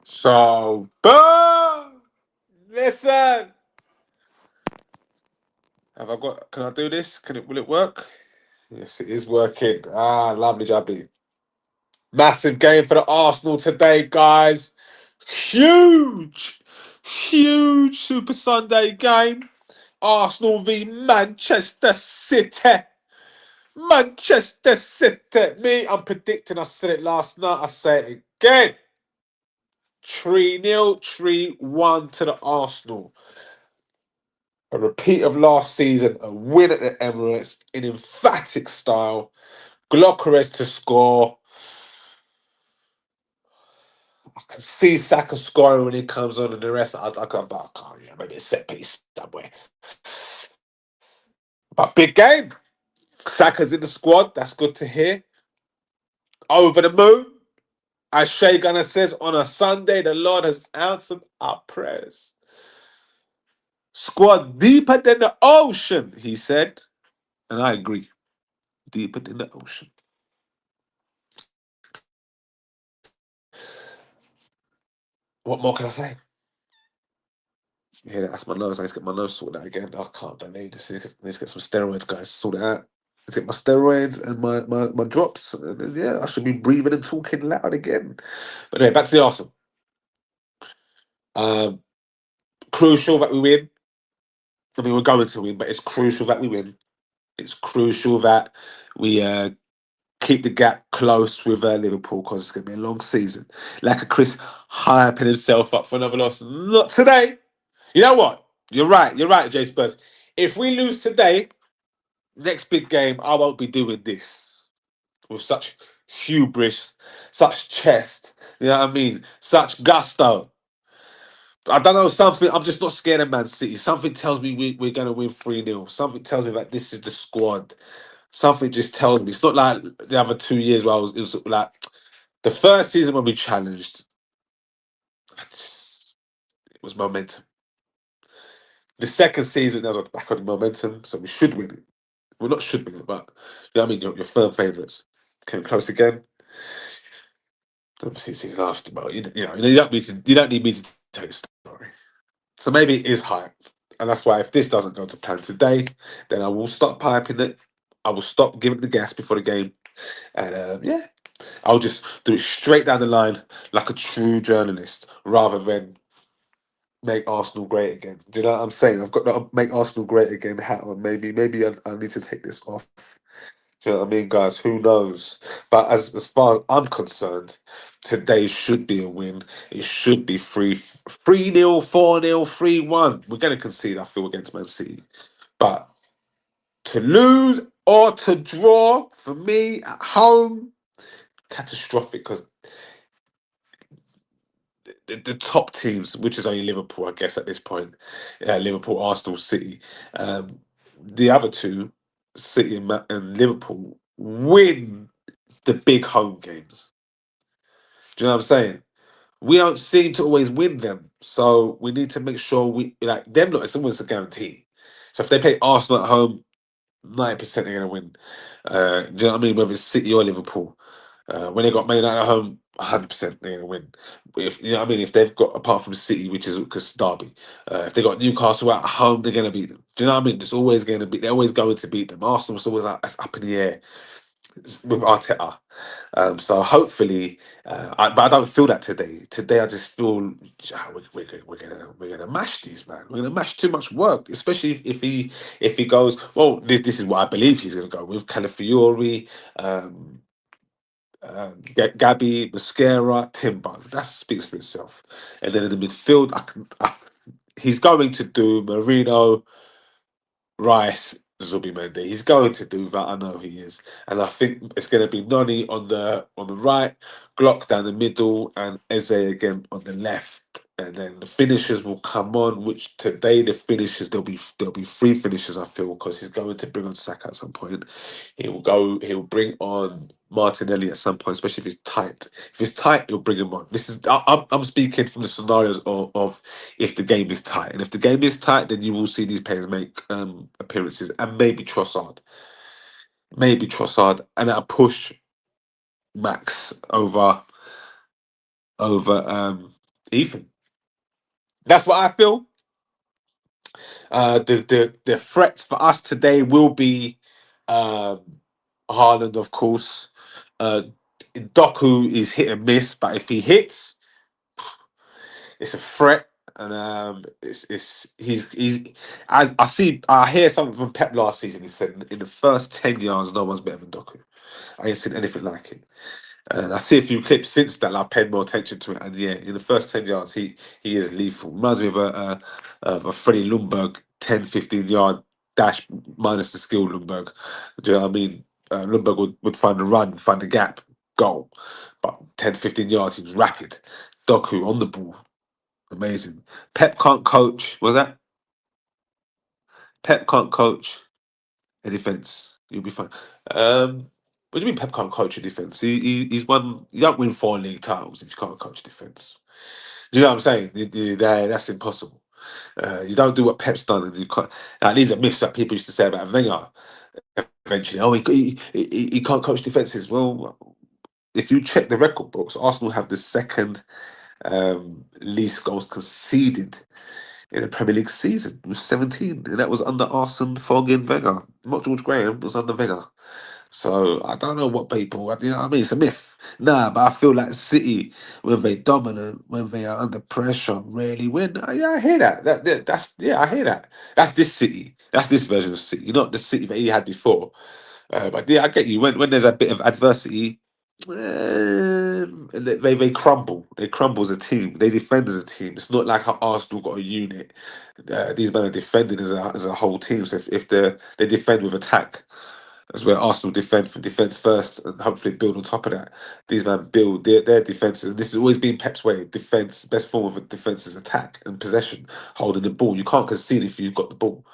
So, boom! Listen! Have I got, can I do this? Will it work? Yes, it is working. Ah, lovely jubbly. Massive game for the Arsenal today, guys. Huge, huge Super Sunday game. Arsenal v Manchester City. Manchester City. Me, I'm predicting, I said it last night, I say it again. 3-0, 3-1 to the Arsenal. A repeat of last season, a win at the Emirates in emphatic style. Gyökeres to score. I can see Saka scoring when he comes on, and the rest, I can't, yeah, maybe a set piece somewhere. But big game. Saka's in the squad. That's good to hear. Over the moon. As Shay Gunner says, on a Sunday, the Lord has answered our prayers. Squad deeper than the ocean, he said. And I agree. Deeper than the ocean. What more can I say? Yeah, that's my nose. I need to get my nose sorted out again. I can't believe this. I need to get some steroids, guys. Sort it out. Let's get my steroids and my drops. And then, yeah, I should be breathing and talking loud again. But anyway, back to the Arsenal. Crucial that we win. I mean, we're going to win, but it's crucial that we win. It's crucial that we keep the gap close with Liverpool because it's going to be a long season. Like a Chris hyping himself up for another loss. Not today. You know what? You're right, Jay Spurs. If we lose today, next big game, I won't be doing this with such hubris, such chest. You know what I mean? Such gusto. I don't know, something. I'm just not scared of Man City. Something tells me we're going to win 3-0. Something tells me that this is the squad. Something just tells me. It's not like the other 2 years where it was like the first season when we challenged, it was momentum. The second season, that was on the back of the momentum, so we should win it. Well, not should win it, but you know what I mean. Your firm favourites came close again. Obviously, season after, but you don't need me to tell you the story. So maybe it is hype, and that's why if this doesn't go to plan today, then I will stop piping it. I will stop giving the gas before the game, and yeah, I'll just do it straight down the line like a true journalist, rather than make Arsenal great again. Do you know what I'm saying? I've got that make Arsenal great again hat on. Maybe I need to take this off. Do you know what I mean, guys? Who knows? But as far as I'm concerned, today should be a win. It should be 3-0, 4-0, 3-1. We're going to concede, I feel, against Man City. But to lose or to draw, for me, at home, catastrophic, because the top teams, which is only Liverpool, I guess, at this point, Liverpool, Arsenal, City, the other two, City and Liverpool, win the big home games. Do you know what I'm saying? We don't seem to always win them, so we need to make sure we like them. Not it's almost a guarantee. So if they play Arsenal at home, 90% they're gonna win. Do you know what I mean? Whether it's City or Liverpool, when they got Man United at home, 100% they're gonna win. If you know what I mean, if they've got apart from City, which is because Derby, if they got Newcastle at home, they're gonna beat them. Do you know what I mean? It's always gonna be. They're always going to beat them. Arsenal's always like, it's up in the air with Arteta. So hopefully, but I don't feel that today. Today, I just feel we're gonna mash these, man. We're gonna mash too much work, especially if he goes. Well, this is what I believe he's gonna go with Calafiori, Gabby, Mascara, Timber. That speaks for itself. And then in the midfield, he's going to do Marino, Rice, Zubimendi. He's going to do that. I know he is, and I think it's going to be Noni on the right, Glock down the middle, and Eze again on the left. And then the finishers will come on. Which today the finishers there'll be three finishers. I feel because he's going to bring on Saka at some point. He'll go. He'll bring on Martinelli at some point, especially if he's tight. If he's tight, he'll bring him on. This is I'm speaking from the scenarios of if the game is tight. And if the game is tight, then you will see these players make appearances, and maybe Trossard, and a push Max over Ethan. That's what I feel. The threats for us today will be um, Haaland, of course. Uh, Doku is hit and miss, but if he hits, it's a threat. And it's I hear something from Pep last season. He said in the first 10 yards, no one's better than Doku. I ain't seen anything like it. And I see a few clips since that. I've paid more attention to it, and yeah, in the first 10 yards, he is lethal. Reminds me of a Freddie Lundberg 10, 15 yard dash minus the skill. Lundberg, do you know what I mean? Lundberg would find the run, find the gap, goal, but 10 to 15 yards, he was rapid. Doku on the ball, amazing. Pep can't coach. Was that Pep can't coach a defense? You'll be fine. What do you mean Pep can't coach a defense? He's won. You don't win 4 league titles if you can't coach defense. Do you know what I'm saying? That's impossible. You don't do what Pep's done, and you can't. These are myths that people used to say about Wenger. Eventually, oh, he can't coach defenses. Well, if you check the record books, Arsenal have the second least goals conceded in a Premier League season with 17, and that was under Arsene Wenger. Not George Graham, it was under Wenger. So I don't know what people, you know what I mean? It's a myth. Nah, but I feel like City, when they dominant, when they are under pressure, rarely win. Yeah, I hear that. That's yeah, I hear that. That's this City. That's this version of City, not the City that he had before. But yeah, I get you. When there's a bit of adversity, they crumble. They crumble as a team. They defend as a team. It's not like how Arsenal got a unit. These men are defending as a whole team. So if they defend with attack, that's where Arsenal defend for defense first, and hopefully build on top of that. These men build their defense. And this has always been Pep's way. Defense, best form of a defense is attack and possession, holding the ball. You can't concede if you've got the ball.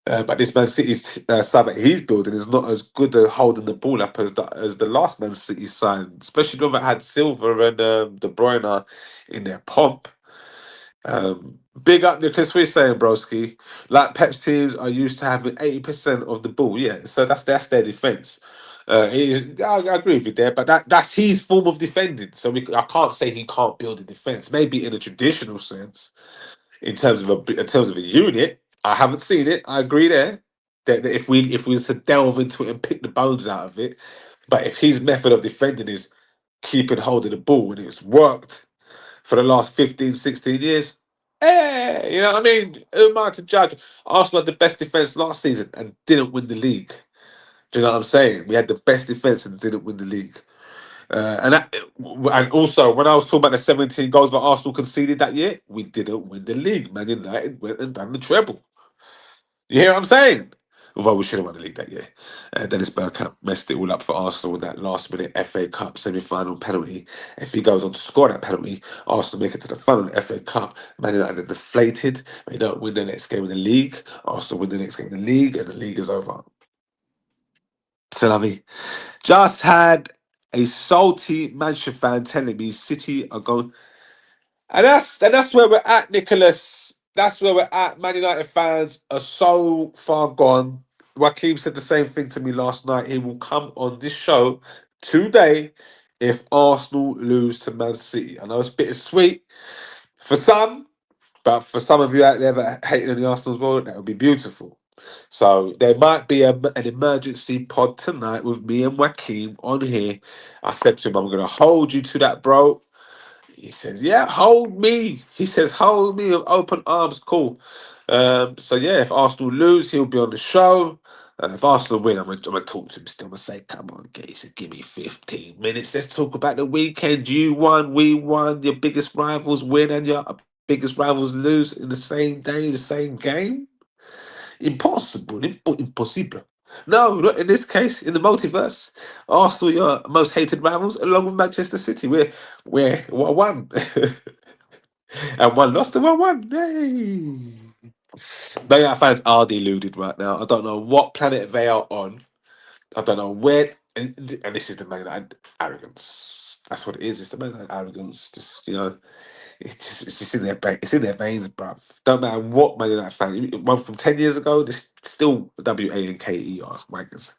But this Man City's side that he's building is not as good at holding the ball up as the last Man City side, especially when they had Silva and De Bruyne in their pomp. Big up Nicholas, we're saying, broski. Like Pep's teams are used to having 80% of the ball. Yeah, so that's their defense. I agree with you there, but that's his form of defending. So I can't say he can't build a defense. Maybe in a traditional sense, in terms of a unit, I haven't seen it. I agree there. That if we was to delve into it and pick the bones out of it, but if his method of defending is keeping hold of the ball and it's worked for the last 15, 16 years. Hey, you know what I mean? Who am I to judge? Arsenal had the best defence last season and didn't win the league. Do you know what I'm saying? We had the best defence and didn't win the league. And also, when I was talking about the 17 goals that Arsenal conceded that year, we didn't win the league. Man United went and done the treble. You hear what I'm saying? Although we should have won the league that year. Dennis Bergkamp messed it all up for Arsenal with that last minute FA Cup semi final penalty. If he goes on to score that penalty, Arsenal make it to the final of the FA Cup. Man United are deflated. They don't win the next game in the league. Arsenal win the next game in the league, and the league is over. C'est la vie. Just had a salty Manchester fan telling me City are going. And that's where we're at, Nicholas. That's where we're at. Man United fans are so far gone. Joaquim said the same thing to me last night. He will come on this show today if Arsenal lose to Man City. I know it's bittersweet for some, but for some of you out there that hate on the Arsenal as well, that would be beautiful. So there might be an emergency pod tonight with me and Joaquim on here. I said to him, I'm going to hold you to that, bro. He says, "Yeah, hold me." He says, "Hold me with open arms." Cool. So yeah, if Arsenal lose, he'll be on the show. If Arsenal win, I'm gonna talk to him still. I'm gonna say, "Come on, Gacy, give me 15 minutes. Let's talk about the weekend. You won, we won. Your biggest rivals win, and your biggest rivals lose in the same day, the same game. Impossible, impossible." No, not in this case. In the multiverse, Arsenal, your most hated rivals, along with Manchester City. We're 1-1. And one lost and one won. Yay! Man United fans are deluded right now. I don't know what planet they are on. I don't know where. And this is the Man United arrogance. That's what it is. It's the Man United arrogance. Just it's just in their it's in their veins, bruv. Don't matter what Man United fan. One from 10 years ago, there's still WANKE arse wankers.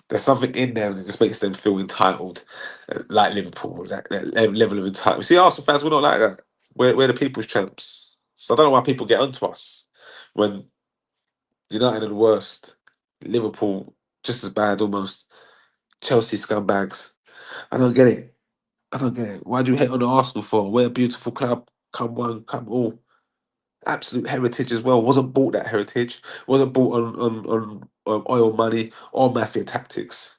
There's something in them that just makes them feel entitled, like Liverpool. That level of entitlement. See, Arsenal fans, we're not like that. We're the people's champs. So I don't know why people get onto us when United are the worst, Liverpool just as bad almost, Chelsea scumbags. I don't get it. I don't get it. Why do you hate on the Arsenal for? We're a beautiful club. Come one, come all. Absolute heritage as well. Wasn't bought that heritage. Wasn't bought on oil money or mafia tactics.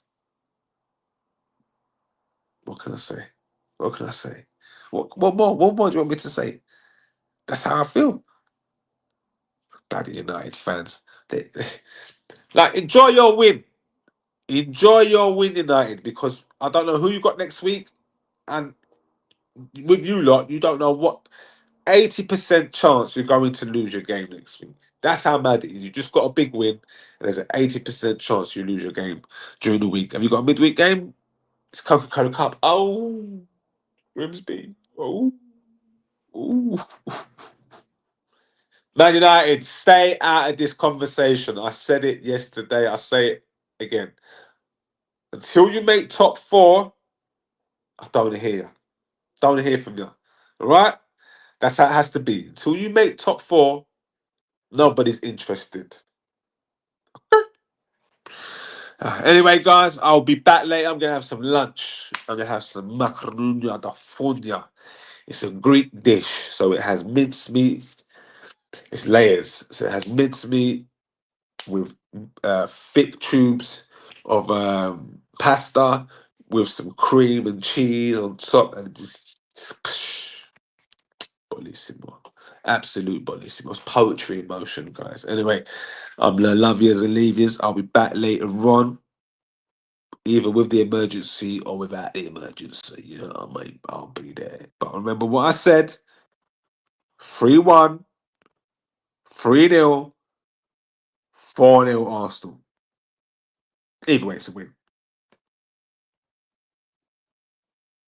What can I say? What can I say? What more? What more do you want me to say? That's how I feel. Bloody United fans. Like, enjoy your win. Enjoy your win, United, because I don't know who you got next week. And with you lot, you don't know what 80% chance you're going to lose your game next week. That's how mad it is. You just got a big win, and there's an 80% chance you lose your game during the week. Have you got a midweek game? It's Coca-Cola Cup. Oh, Grimsby. Oh, ooh. Man United, stay out of this conversation. I said it yesterday. I say it again. Until you make top four, I don't want to hear you. Don't want to hear from you. All right? That's how it has to be. Until you make top four, nobody's interested. Anyway, guys, I'll be back later. I'm going to have some lunch. I'm going to have some macaroni da fogna. It's a Greek dish. So it has mincemeat. It's layers. So it has mincemeat with thick tubes of pasta with some cream and cheese on top. And just bellissimo. Absolute bellissimo. It's poetry in motion, guys. Anyway, I'm the love yous and leave yous. I'll be back later on, either with the emergency or without the emergency. You know what I mean? I'll be there. But remember what I said: 3-1, 3-0, 4-0 Arsenal. Either way, it's a win.